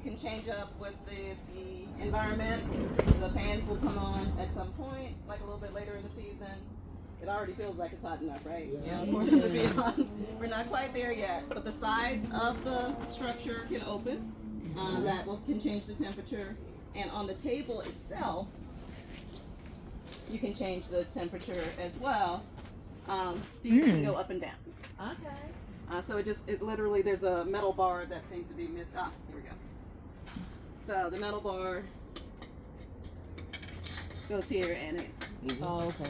You can change up with the environment. The fans will come on at some point, like a little bit later in the season. It already feels like it's hot enough, right? Yeah. For them to be on. We're not quite there yet, but the sides of the structure can open. That can change the temperature. And on the table itself, you can change the temperature as well. These can go up and down. Okay. So it literally, there's a metal bar that seems to be missed. Here we go. So the metal bar goes here and it. Oh, okay.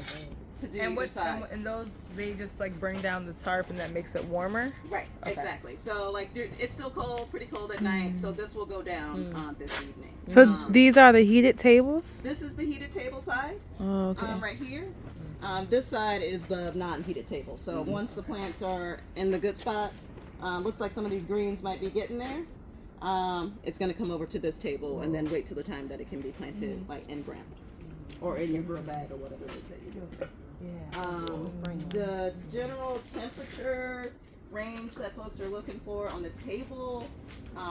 To do And either side. and those, they just like bring down the tarp and that makes it warmer? Right, Okay. exactly. So like it's still cold, pretty cold at night. So this will go down this evening. So these are the heated tables? This is the heated table side. Oh, okay. Right here. This side is the non-heated table. So once the plants are in the good spot, looks like some of these greens might be getting there. It's going to come over to this table and then wait till the time that it can be planted like in ground or in your grow bag or whatever it is that you do. The general temperature range that folks are looking for on this table,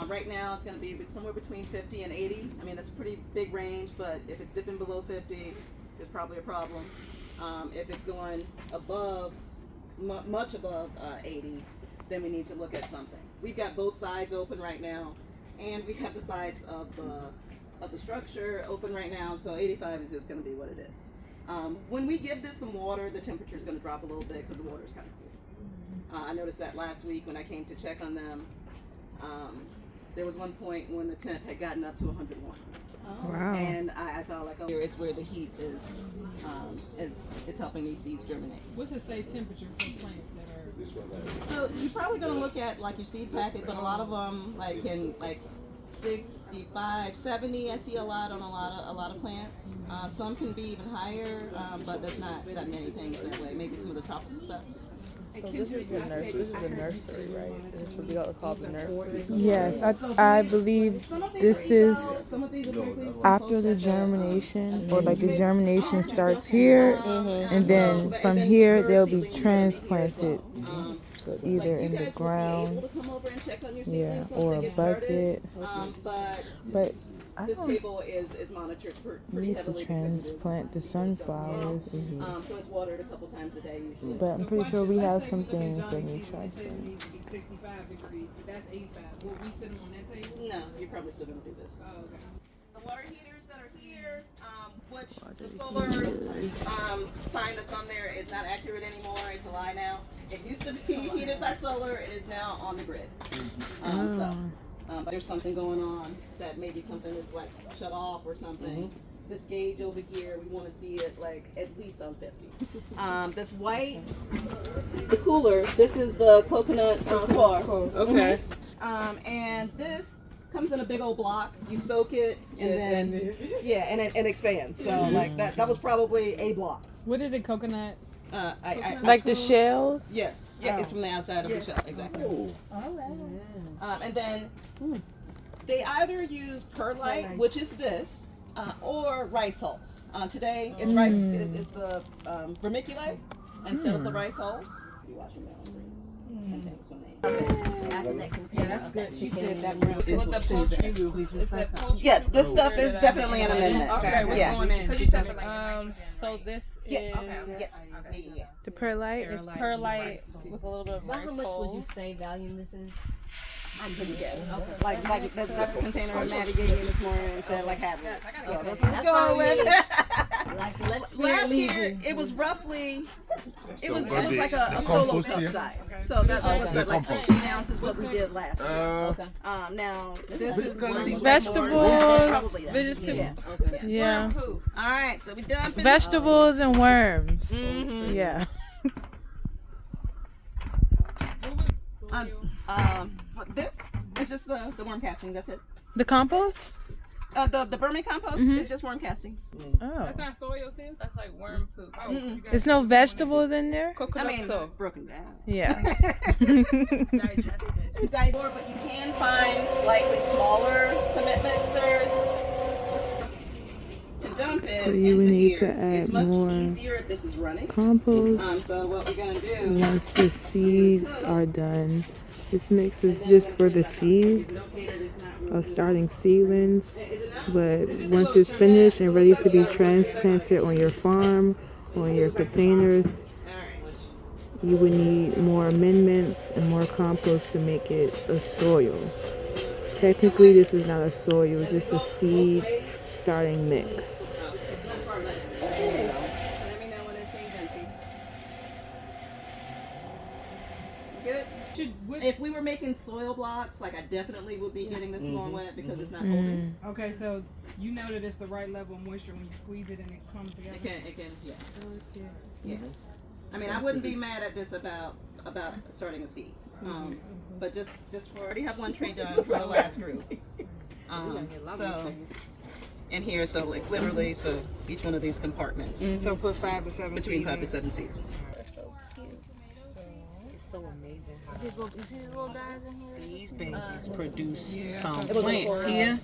right now it's going to be somewhere between 50 and 80. I mean, that's a pretty big range, but if it's dipping below 50, there's probably a problem. If it's going above, much above 80, then we need to look at something. We've got both sides open right now, and we have the sides of the structure open right now, so 85 is just going to be what it is. When we give this some water, the temperature is going to drop a little bit because the water is kind of cool. I noticed that last week when I came to check on them. There was one point when the temp had gotten up to 101. Wow. And I thought, like, here is where the heat is helping these seeds germinate. What's a safe temperature for plants that are? So you're probably going to look at like your seed packet, but a lot of them like can like 65, 70. I see a lot on a lot of plants. Some can be even higher, but that's not that many things that way. Maybe some of the tropical stuffs. So this is a nursery, right? This is what we call the nursery. Yes, I believe this is after the germination, or like the germination starts here, and then from here they'll be transplanted either in the ground, yeah, or a bucket. But I This don't table is monitored pretty need to heavily. transplant the sunflowers, So it's watered a couple times a day usually. but I'm pretty sure we have some things that need transplant. It needs to be 65 degrees, but that's 85. Will we sit on that table? No, you're probably still gonna do this. Oh, okay. The water heaters that are here, which the solar sign that's on there is not accurate anymore. It's a lie now. It used to be heated by solar. It is now on the grid. But there's something going on that maybe something is like shut off or something. This gauge over here, we want to see it like at least on 50. This white, the cooler, this is the coconut bar. Okay. And this comes in a big old block. You soak it and then and it expands. So like that was probably a block. What is it, coconut? Like the shells? Yes. Yeah, it's from the outside of the shell. Exactly. And then they either use perlite, which is this, or rice hulls. Today it's rice. It's the vermiculite instead of the rice hulls. You wash them down greens and things when they. After that container, that's good. that She chicken said that and- brown. Is the poultry? Is that poultry? Yes, this stuff is definitely an amendment. Okay, what's Yeah. going in? So you said for like the nitrogen, So right? this Yes. is Yes. Yeah. The perlite? it's perlite with a little bit of Well, rice how much would you hulls. say volume this is? I couldn't guess. Like that's the container Maddie gave me this morning and said like have it. So that's what we're That's going all we with. need. Like, let's Last easy. year it was roughly it was what like a the solo compost cup here? size. So that's Okay. what's like 16 ounces what we did last year. Okay. Now this is going to be Vegetables. probably that. Vegetable. Yeah. Okay. Yeah. All right, so we done. Vegetables and worms. Mhm. Yeah. But this is just the worm casting. That's it. The compost? The vermicompost is just worm castings. Oh. That's not soil too? That's like worm poop. There's no vegetables in there? I Coconut mean, soul. broken down. Yeah. Diaper, but you can find slightly smaller cement mixers to dump it So you into would need here. to add It's much more easier if this is running. Compost. So what we're gonna do? Once the seeds are done, This mix is just for the seeds of starting seedlings, but once it's finished and ready to be transplanted on your farm, on your containers, you would need more amendments and more compost to make it a soil. Technically, this is not a soil, just a seed starting mix. Let me know when it seems empty. Good. If we were making soil blocks, like I definitely would be getting this more wet because it's not open. Okay, so you know that it's the right level of moisture when you squeeze it and it comes together. It can, yeah. Yeah. I mean, I wouldn't be mad at this about starting a seed. But just for already have one tree done for the last group. So and here, so like literally, so each one of these compartments. So put 5 to 7 Between seeds 5 to in. 7 seeds. It's so amazing how You see these little guys in here? these babies produce some plants here.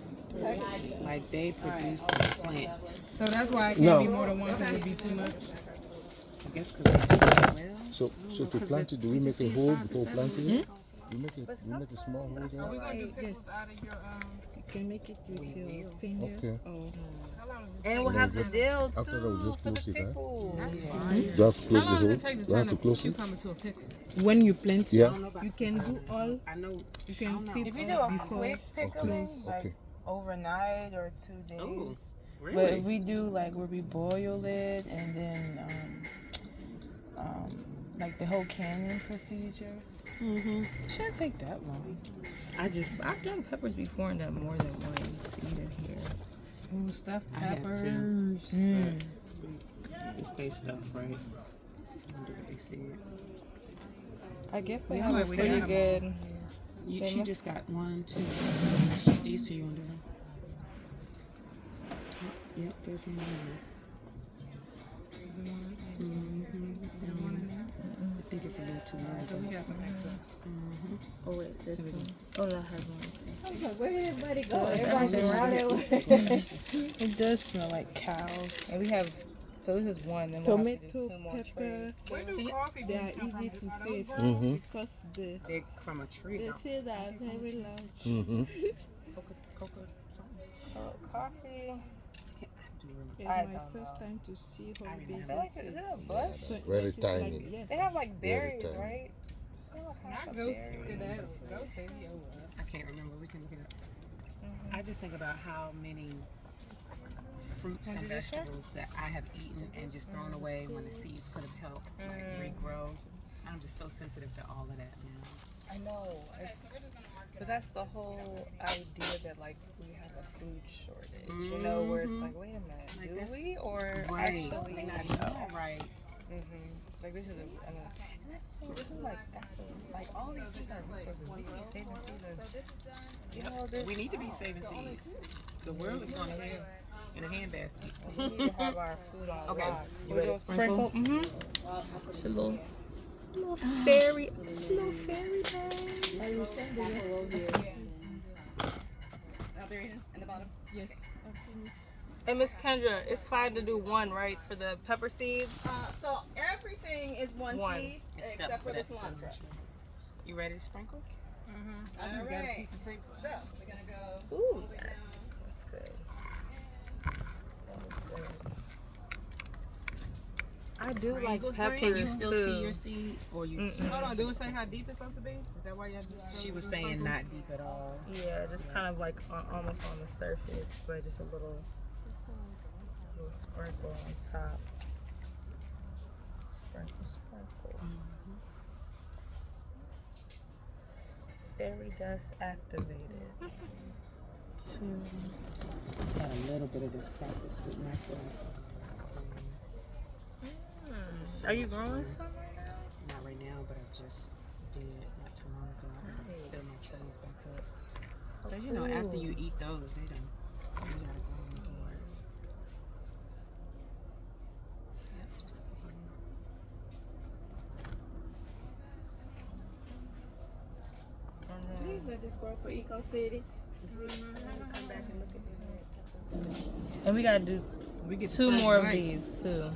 Like they produce some plants. So that's why it can't be more than one because it would be too much. I guess because they do that well. So to plant it, do we make a hole before planting it? We make a small hole Are there? we going to do pickles out of your, You can make it with your finger. Okay. how long does it And we'll have the dill I thought I was just too for the close it, huh? pickle. Do I have to close How long the does hole? it take to Do I have turn to a close it? cucumber to a pickle? When you plant it, Yeah. you can do all. I know. You can sit If you do off a before. quick pickling, like Okay. overnight or 2 days. Ooh, But if really? we do like where we boil it and then like the whole canning procedure, it shouldn't take that long. I just I've done peppers before and done more than one seed in here. Ooh, stuffed I have peppers. to. It's they stuff, right? Do what they said. I guess We they have have a a pretty pretty good. She just got 1, 2. It's just these 2 you want to do. Yep, there's one more. It's down there. I think it's a little too So low. we got some excess. Oh wait, there's one. Oh, that has one. where did everybody go? Oh, Everybody's that's around it. it. It does smell like cows. And we have. So this is one. Then we'll have to do Tomato, 2 more pepper, trays. Where do coffee they are beans come easy from? to Are save those Mm-hmm. because They're from a tree. they though. say they are very large. Mm-hmm. Cocoa something. Coffee. I do really. It's I my don't first know. time to see I how big remember. Is it it a bush? is. So Very it is tiny. Like, yes. They have like berries, tiny. right? Not ghost skedaddle. Ghost say yo. I can't remember. We can look it up. I just think about how many fruits and vegetables that I have eaten and just thrown away when the seeds could have helped like regrow. I'm just so sensitive to all of that now. I know. But that's the whole idea that like we have a food shortage. You know, where it's like, wait a minute, Like, do that's- we or Right. actually Not no? right. Like this is a, and that's the thing. This is like like all these things are resources. We need saving seeds. You know, there's We need to be saving seeds. The world is going to hell in a handbasket. we need to have our food on Okay. lock. You ready to sprinkle? Just a little fairy bag. Out there in the bottom. Yes. Hey, Miss Kendra, it's fine to do 1, right, for the pepper seeds? So everything is one One. seed except for the cilantro. You ready to sprinkle? All right. So we're gonna go. Ooh, yes. That's good. That is good. I do like peppers Can you still too. see your seed? Or you? Hold on, do it say how deep it's supposed to be? Is that why y'all do She was saying not deep at all. Yeah, just kind of like almost on the surface, but just a little sprinkle on top. Sprinkle. Fairy dust activated. Got a little bit of this practice with my friend. Are you growing some right now? Not right now, but I just did not too long ago. Fill my trees back up. Cause you know, after you eat those, they don't. You gotta grow them again. Yep, just a couple more. Please let this grow for Eco City. Come back and look at it. And we gotta do 2 more of these too.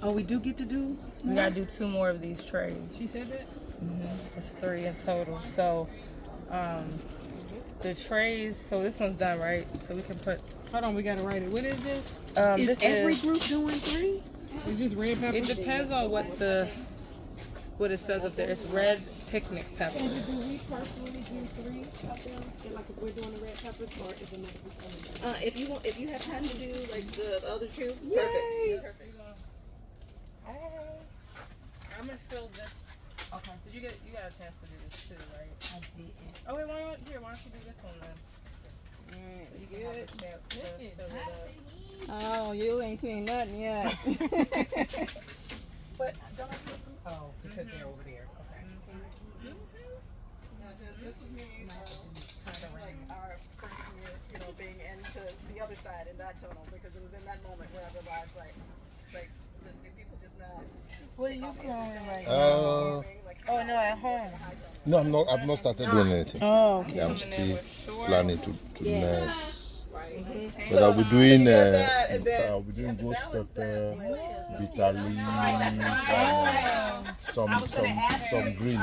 Oh, we do get to do? We gotta do 2 more of these trays. She said that? It's 3 in total. So, the trays. So this one's done, right? So we can put. Hold on, we gotta write it. What is this? This Every is. group doing 3? It's just red pepper. It depends on what it says up there. It's red picnic pepper. Do we personally do 3 of them? And like if we're doing the red peppers, or is another group coming? If you have time to do like the other 2, perfect. Perfect. I'm gonna fill this. Okay. You got a chance to do this too, right? I didn't. Oh wait, why don't you do this one then? Alright, you good? Fill it up. Oh, you ain't seen nothing yet. But don't I put some? Oh, because they're over there. Okay. This was me, like our first year, being into the other side in that tunnel, because it was in that moment where I realized, do people just not? What are you growing right now? Uh, Oh no, at home. no, I'm not. I've not started doing anything. Oh, okay. Yeah, I'm still planning to nurse. Right. But I'll be doing and then I'll be doing ghost pepper, bitter leaf, some greens.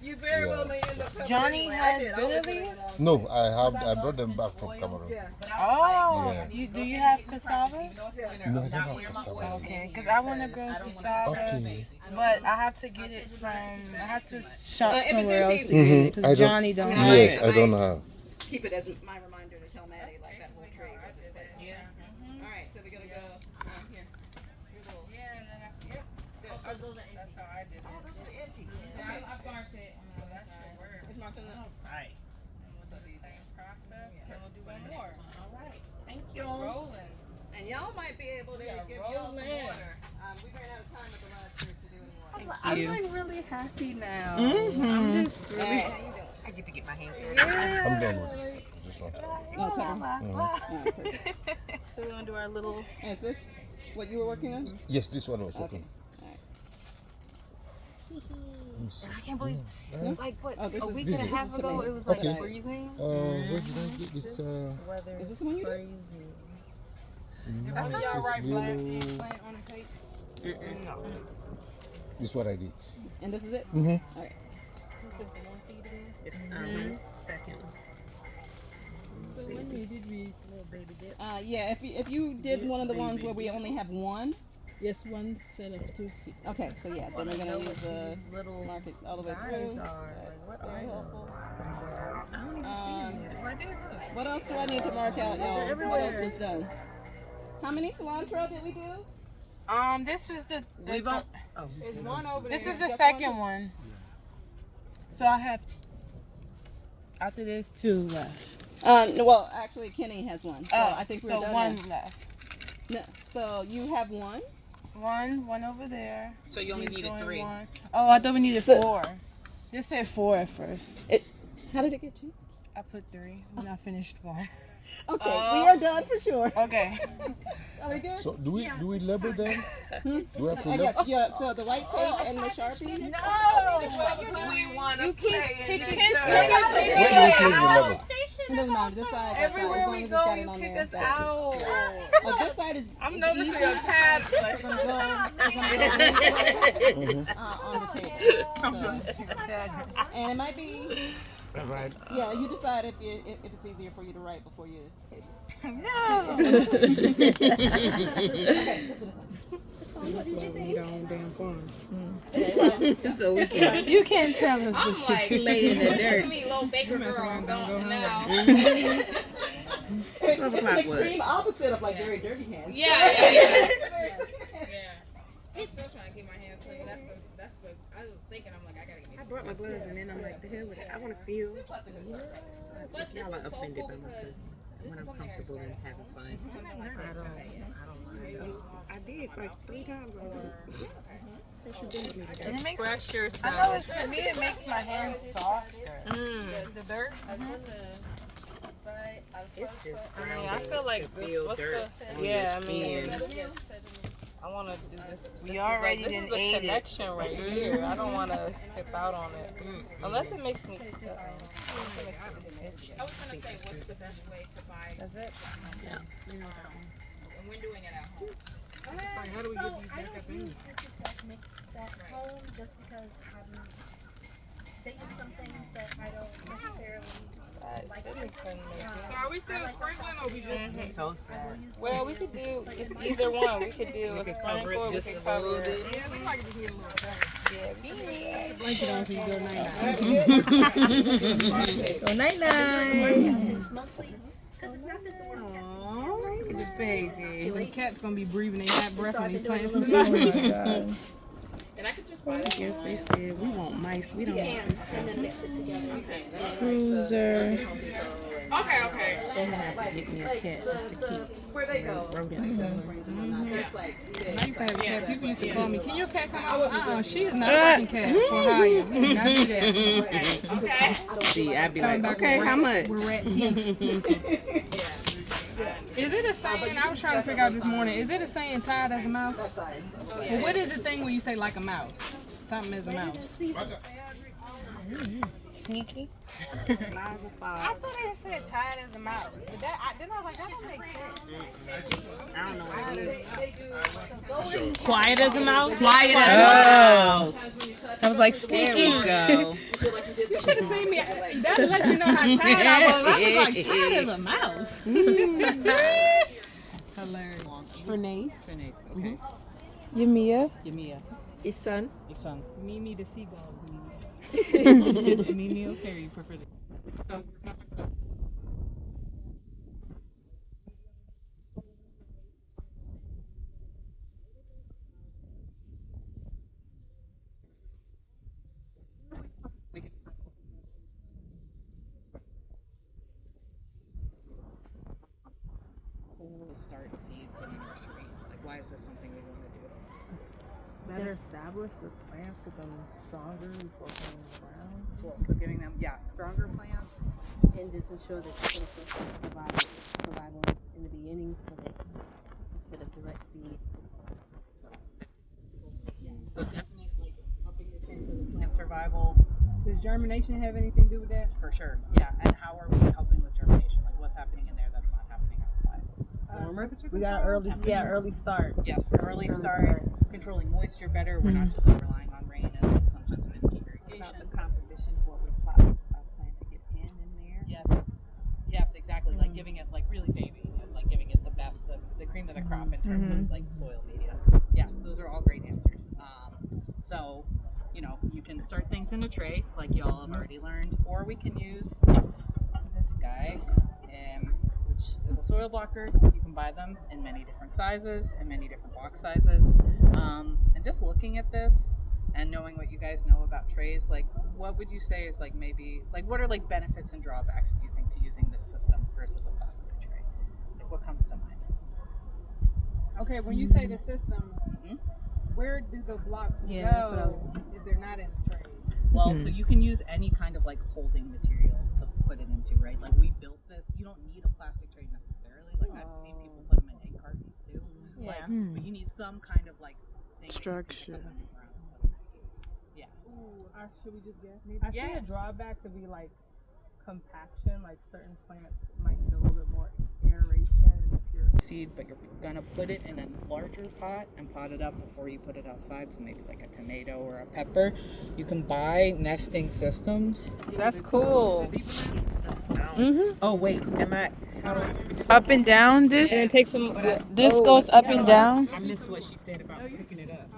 You very well may end up. Johnny has bitter leaf? No, I brought them back from Cameroon. Yeah. Oh, Yeah. do you have cassava? No, I don't have cassava. Okay, because I want to grow cassava, Okay. but I have to get it from. I have to shop if it's somewhere empty, else to get it I because don't- Johnny don't have Yes, it. I don't have. Keep it as my reminder to tell Maddie like that whole tray. Yeah. All right, so we're gonna go here. Your little. Yeah, and then that's yep. That's how I did it. Oh, those are the empty. Yeah, Okay. I marked it, so that should work. It's marked on the. Right. And we'll do the same process, and then we'll do one more. All right. Thank you. Rolling. And y'all might be able to give y'all some water. We ran out of time at the last group to do any more. I'm like really happy now. Mm-hmm. I'm just really. Hey, how you doing? I get to get my hands dirty. Yeah. I'm done with this. I just want to. So we're gonna do our little. Is this what you were working on? Yes, this one was working. I can't believe, like, what, this a is- week this and a is half to ago me. it was like Okay. freezing. Where did I get this? Weather Is this the one you did? crazy. No, Y'all this write is black yellow. and plant on the tape. No. This is what I did. And this is it? Mm-hmm. All right. It's second. So when we did we? Little baby dip. Yeah, if you did one of the ones where we only have one. Yes, one set of 2 seeds. Okay, so yeah, then we're gonna use the little market all the way guys through. are. That's Like, what very are helpful. I don't even see them yet. Right there, look. What else do I need to mark out, y'all? What else everywhere. was done? How many cilantro did we do? This is the We've on. Oh. There's one over there. this is the second one. So I have after this 2 left. No, well, actually, Kenny has one. So I think we're so done. one now. left. No, so you have one. One over there. So you only He's needed doing 3. one. Oh, I thought we needed 4. This said 4 at first. How did it get you? I put 3 when I finished 1. Okay, we are done for sure. Okay. Are we good? So do we label them? Do we have to Yes, label? yeah. So the white tape and the Sharpie. No. We want to You play kick in it. Where do we place the label? It doesn't matter. This side, that side, as Everywhere long we as it's go, got it you on kick there. us out. This side is I'm nervous easy. for your pad. It's gonna go on the table. So, and it might be. Right. Yeah, you decide if it's easier for you to write before you table. No. What did you think? Damn farm. So it's You can't tell us I'm what like, lay in the dirt. to me, little baker girl, I'm going now. It's an extreme opposite of like very dirty hands. Yeah. I'm still trying to keep my hands clean. That's the. I was thinking, I'm like, I gotta get me. I brought my gloves and then I'm like, the hell with it. I want to feel. But this Y'all are was so offended cool by my because when I'm comfortable and having fun. something like this. Okay, yeah. I did like 3 times already. Since you've been with me today. And it makes Pressure I know it's for me. It makes my hands softer. The dirt. It's just I mean, I feel like to this. feel What's dirt the? on Yeah, your I mean, skin. I want to do this. We already this done is a ate it. connection right here. I don't want to skip out on it, unless it makes me. I was gonna say, what's the best way to buy? That's it. And we're doing it at home. How do we So get these I back up don't in? use this exact mix at home just because having They use some things that I don't necessarily like. So are we still sprinkling or we just? So sad. well, we could do it's either one. We could do a Cover it sprinkle. We just could a cover little it. bit. Yeah, look like it just need a little better. Yeah, beanie. Blanket on so you go night Go night night. It's mostly because it's not that the word cast is The baby. The cat's gonna be breathing their hot breath when these plants Oh tonight. my god. And I could just buy this. Yes, they said we want mice. We don't want this and then mix it together. Cruiser. Okay. They're gonna have to get me a cat just to keep Where they go? rodents. That's like I used to have a cat. People used to call me, "Can your cat come out?" She is not a Uh, working cat for hire. We do not do that. Okay. See, I'd be Coming like, back okay, with how rat- much? with rat teeth. Is it a saying? I was trying to figure out this morning. Is it a saying tired as a mouse? that size. Well, what is the thing when you say like a mouse? Something is a mouse. Sneaky. Slides of I fire. thought it said tired as a mouse, but then I was like, that don't make sense. I don't know what it is. Quiet as a mouse. Quiet as a mouse. I was like There we sneaky. go. You should have seen me. That let you know how tired I was. I was like, tired as a mouse. Hilarious. Bernice. Okay. Yamia. His son. Mimi the seagull. Is it Mimi okay or you prefer the start seeds in a nursery? Like, why is this something we want to do? Better establish the plants, get them stronger before putting them around. Well, so giving them, stronger plants. And just ensure that you're going to survival in the beginning so that instead of direct feed. So definitely, like, upping your chances of plant survival, Does germination have anything to do with that? for sure. Yeah, and how are we helping with germination? Like, what's happening in there that's not happening outside? We got early start. Yes, early start, controlling moisture better. We're not just like relying on rain and like sometimes finicky irrigation. about the composition of what we plan to get in there? Yes, exactly. Like giving it like really baby and like giving it the best, the cream of the crop in terms of like soil media. Yeah, those are all great answers. So, you know, you can start things in a tray like y'all have already learned, or we can use this guy, which is a soil blocker. You can buy them in many different sizes and many different box sizes. And just looking at this and knowing what you guys know about trays, like what would you say is like maybe like what are like benefits and drawbacks do you think to using this system versus a plastic tray? Like what comes to mind? Okay, when you say the system, where do the blocks go if they're not in the tray? Well, so you can use any kind of like holding material to put it into, right? Like we built this. You don't need a plastic tray necessarily. Like I've seen people put them in egg cartons too. Like, but you need some kind of like thing Structure. that you can put them around. Yeah. Ooh, should we just guess? I see a drawback to be like compaction, like certain plants might need a little bit more aeration. If you're Seed, but you're gonna put it in a larger pot and pot it up before you put it outside. So maybe like a tomato or a pepper. You can buy nesting systems. That's cool. Oh wait, am I? How do I? Up and down this? And take some. This goes up and down? I missed what she said about picking it up.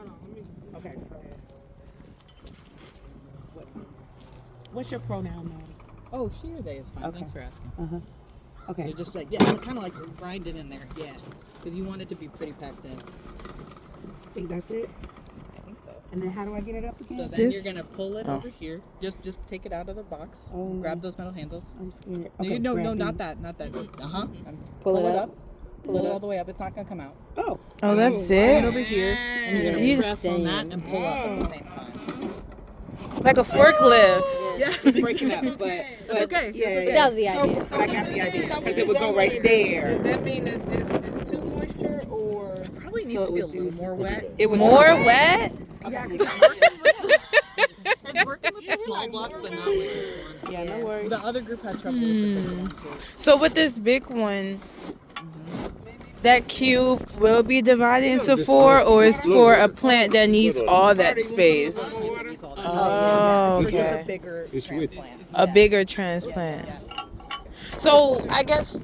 Okay. What's your pronoun, Maddie? Oh, she or they is fine. Okay. Thanks for asking. Okay. So just like kind of like grind it in there, because you want it to be pretty packed in. I think that's it. I think so. And then how do I get it up again? So then you're gonna pull it over here. Just take it out of the box. Oh. Grab those metal handles. I'm scared. No, grab not these. that. Just Pull it up. Pull it all the way up. It's not gonna come out. Oh. Oh, that's Bring it it? over here, and you're gonna You- press on that and pull up at the same time. Like a forklift. Yes, it's breaking up, but It's okay. Yeah, That was the idea. I got the idea because it would go right there. Does that mean that there's too moisture or? Probably needs So to it be a would little do- more wet. It would More wet? It's working with the small blocks, but not with this one. Yeah, no worries. The other group had trouble with the big one too. So with this big one, that cube will be divided into 4, or is for a plant that needs all that space? Oh, It's just a okay. bigger It's width. transplant. A bigger transplant. So I guess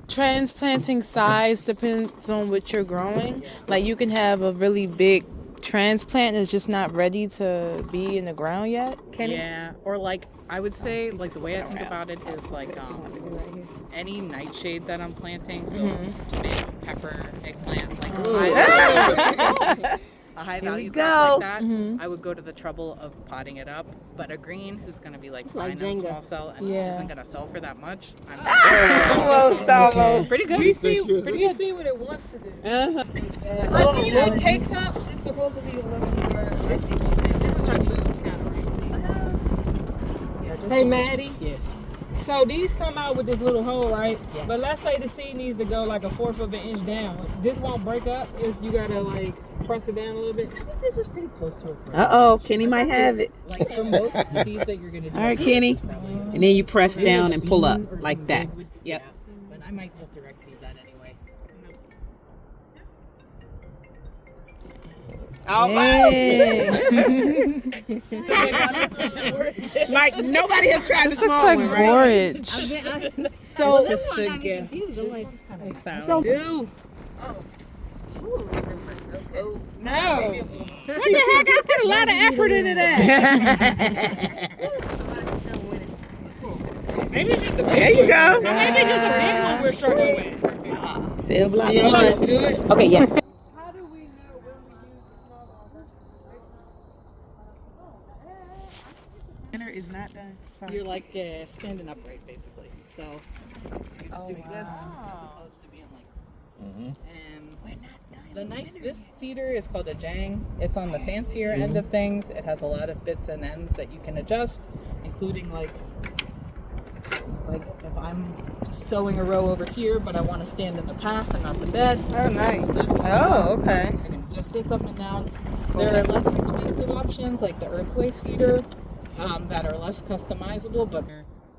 transplanting size depends on what you're growing. Like you can have a really big transplant that's just not ready to be in the ground yet. Yeah, or like I would say, like the way I think about it is like any nightshade that I'm planting, so tomato, pepper, eggplant, like a high value crop like that, I would go to the trouble of potting it up. But a green who's gonna be like fine on small cell and isn't gonna sell for that much, I'm Almost. pretty good. We see what it wants to do. Like when you have K-cups, it's supposed to be a little more. I see what you're saying. Hey, Maddie. Yes. So these come out with this little hole, right? Yeah. But let's say the seed needs to go like 1/4 of an inch down. This won't break up if you gotta like press it down a little bit. I think this is pretty close to it. Kenny might have it. Like for most seeds that you're gonna do. All right, Kenny. And then you press down and pull up like that. Yep. But I might just direct seed that anyway. Like nobody has tried This the looks small like one, right? borage. So This one got me confused. I'm like, so ew. No. What the heck? I put a lot of effort into that. Maybe it's just the big There you go. So maybe it's just the big one we're struggling with. Cell block You want us one. to do it? Okay, yes. How do we know when we use the small Dinner is not done. Sorry. You're like standing upright basically. So you're just doing this as opposed to being like this. And this cedar is called a jang. It's on the fancier end of things. It has a lot of bits and ends that you can adjust, including like if I'm sewing a row over here, but I want to stand in the path and not the bed. Oh, nice. Okay. I can adjust this up and down. There are less expensive options like the earthway cedar that are less customizable, but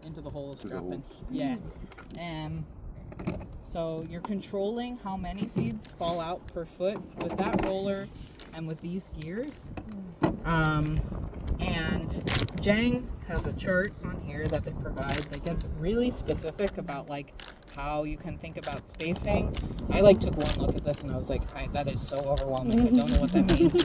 into the holes dropping. Yeah. And so you're controlling how many seeds fall out per foot with that roller and with these gears. And Jang has a chart on here that they provide that gets really specific about like how you can think about spacing. I like took one look at this and I was like, that is so overwhelming. I don't know what that means.